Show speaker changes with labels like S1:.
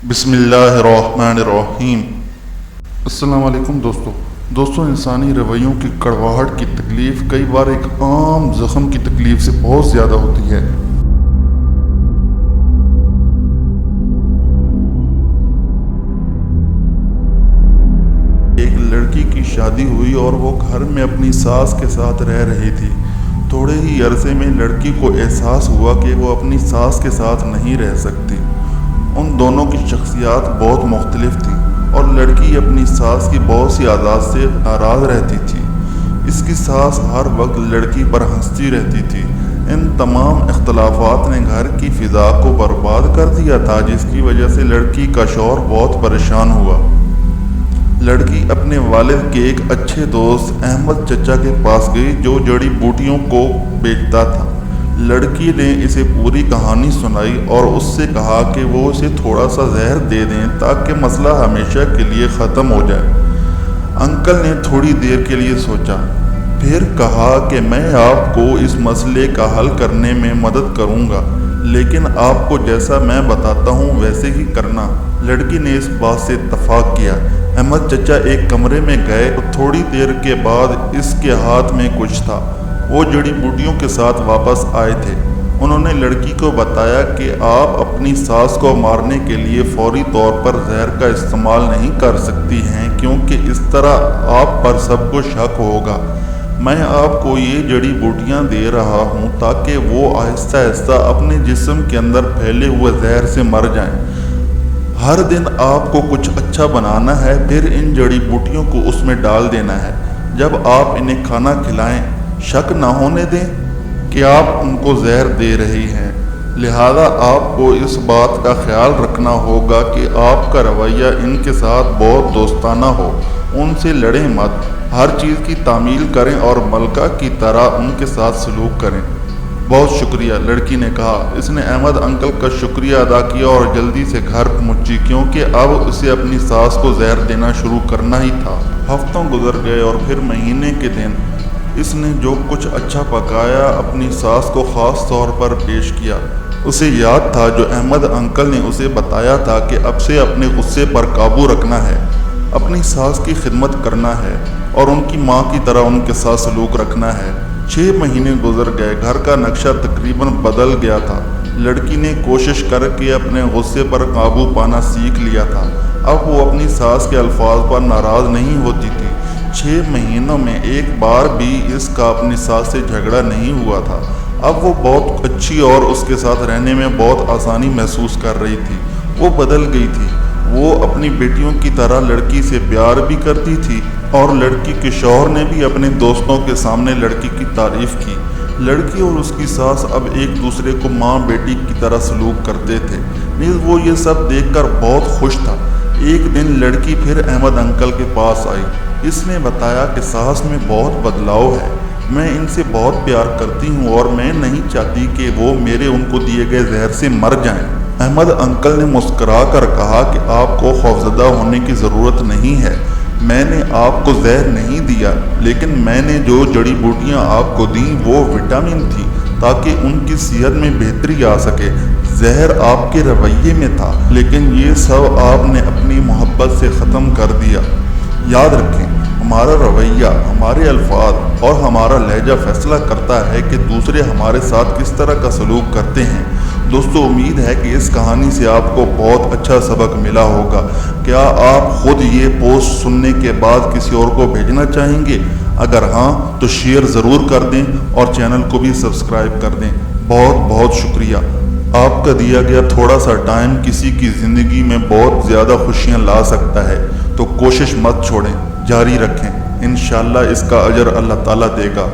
S1: بسم اللہ الرحمن الرحیم۔ السلام علیکم دوستوں انسانی رویوں کی کڑواہٹ کی تکلیف کئی بار ایک عام زخم کی تکلیف سے بہت زیادہ ہوتی ہے۔ ایک لڑکی کی شادی ہوئی اور وہ گھر میں اپنی ساس کے ساتھ رہ رہی تھی۔ تھوڑے ہی عرصے میں لڑکی کو احساس ہوا کہ وہ اپنی ساس کے ساتھ نہیں رہ سکتی۔ ان دونوں کی شخصیات بہت مختلف تھیں اور لڑکی اپنی ساس کی بہت سی عادات سے ناراض رہتی تھی۔ اس کی ساس ہر وقت لڑکی پر ہنستی رہتی تھی۔ ان تمام اختلافات نے گھر کی فضا کو برباد کر دیا تھا، جس کی وجہ سے لڑکی کا شوہر بہت پریشان ہوا۔ لڑکی اپنے والد کے ایک اچھے دوست احمد چچا کے پاس گئی جو جڑی بوٹیوں کو بیچتا تھا۔ لڑکی نے اسے پوری کہانی سنائی اور اس سے کہا کہ وہ اسے تھوڑا سا زہر دے دیں تاکہ مسئلہ ہمیشہ کے لیے ختم ہو جائے۔ انکل نے تھوڑی دیر کے لیے سوچا، پھر کہا کہ میں آپ کو اس مسئلے کا حل کرنے میں مدد کروں گا، لیکن آپ کو جیسا میں بتاتا ہوں ویسے ہی کرنا۔ لڑکی نے اس بات سے اتفاق کیا۔ احمد چچا ایک کمرے میں گئے اور تھوڑی دیر کے بعد اس کے ہاتھ میں کچھ تھا۔ وہ جڑی بوٹیوں کے ساتھ واپس آئے تھے۔ انہوں نے لڑکی کو بتایا کہ آپ اپنی ساس کو مارنے کے لیے فوری طور پر زہر کا استعمال نہیں کر سکتی ہیں، کیونکہ اس طرح آپ پر سب کو شک ہوگا۔ میں آپ کو یہ جڑی بوٹیاں دے رہا ہوں تاکہ وہ آہستہ آہستہ اپنے جسم کے اندر پھیلے ہوئے زہر سے مر جائیں۔ ہر دن آپ کو کچھ اچھا بنانا ہے، پھر ان جڑی بوٹیوں کو اس میں ڈال دینا ہے۔ جب آپ انہیں کھانا کھلائیں، شک نہ ہونے دیں کہ آپ ان کو زہر دے رہی ہیں۔ لہذا آپ کو اس بات کا خیال رکھنا ہوگا کہ آپ کا رویہ ان کے ساتھ بہت دوستانہ ہو، ان سے لڑیں مت، ہر چیز کی تعمیل کریں اور ملکہ کی طرح ان کے ساتھ سلوک کریں۔ بہت شکریہ، لڑکی نے کہا۔ اس نے احمد انکل کا شکریہ ادا کیا اور جلدی سے گھر پہنچی، کیونکہ اب اسے اپنی ساس کو زہر دینا شروع کرنا ہی تھا۔ ہفتوں گزر گئے اور پھر مہینے کے دن۔ اس نے جو کچھ اچھا پکایا اپنی ساس کو خاص طور پر پیش کیا۔ اسے یاد تھا جو احمد انکل نے اسے بتایا تھا کہ اب سے اپنے غصے پر قابو رکھنا ہے، اپنی ساس کی خدمت کرنا ہے اور ان کی ماں کی طرح ان کے ساتھ سلوک رکھنا ہے۔ 6 مہینے گزر گئے، گھر کا نقشہ تقریباً بدل گیا تھا۔ لڑکی نے کوشش کر کے اپنے غصے پر قابو پانا سیکھ لیا تھا۔ اب وہ اپنی ساس کے الفاظ پر ناراض نہیں ہوتی تھی۔ 6 مہینوں میں ایک بار بھی اس کا اپنی ساس سے جھگڑا نہیں ہوا تھا۔ اب وہ بہت اچھی اور اس کے ساتھ رہنے میں بہت آسانی محسوس کر رہی تھی۔ وہ بدل گئی تھی۔ وہ اپنی بیٹیوں کی طرح لڑکی سے پیار بھی کرتی تھی اور لڑکی کے شوہر نے بھی اپنے دوستوں کے سامنے لڑکی کی تعریف کی۔ لڑکی اور اس کی ساس اب ایک دوسرے کو ماں بیٹی کی طرح سلوک کرتے تھے، نیز وہ یہ سب دیکھ کر بہت خوش تھا۔ ایک دن لڑکی پھر احمد انکل کے پاس آئی۔ اس نے بتایا کہ ساس میں بہت بدلاؤ ہے، میں ان سے بہت پیار کرتی ہوں اور میں نہیں چاہتی کہ وہ میرے ان کو دیے گئے زہر سے مر جائیں۔ احمد انکل نے مسکرا کر کہا کہ آپ کو خوفزدہ ہونے کی ضرورت نہیں ہے، میں نے آپ کو زہر نہیں دیا، لیکن میں نے جو جڑی بوٹیاں آپ کو دیں وہ وٹامن تھی تاکہ ان کی صحت میں بہتری آ سکے۔ زہر آپ کے رویے میں تھا، لیکن یہ سب آپ نے اپنی محبت سے ختم کر دیا۔ یاد رکھیں، ہمارا رویہ، ہمارے الفاظ اور ہمارا لہجہ فیصلہ کرتا ہے کہ دوسرے ہمارے ساتھ کس طرح کا سلوک کرتے ہیں۔ دوستو، امید ہے کہ اس کہانی سے آپ کو بہت اچھا سبق ملا ہوگا۔ کیا آپ خود یہ پوسٹ سننے کے بعد کسی اور کو بھیجنا چاہیں گے؟ اگر ہاں تو شیئر ضرور کر دیں اور چینل کو بھی سبسکرائب کر دیں۔ بہت بہت شکریہ۔ آپ کا دیا گیا تھوڑا سا ٹائم کسی کی زندگی میں بہت زیادہ خوشیاں لا سکتا ہے، تو کوشش مت چھوڑیں، جاری رکھیں، انشاءاللہ اس کا اجر اللہ تعالیٰ دے گا۔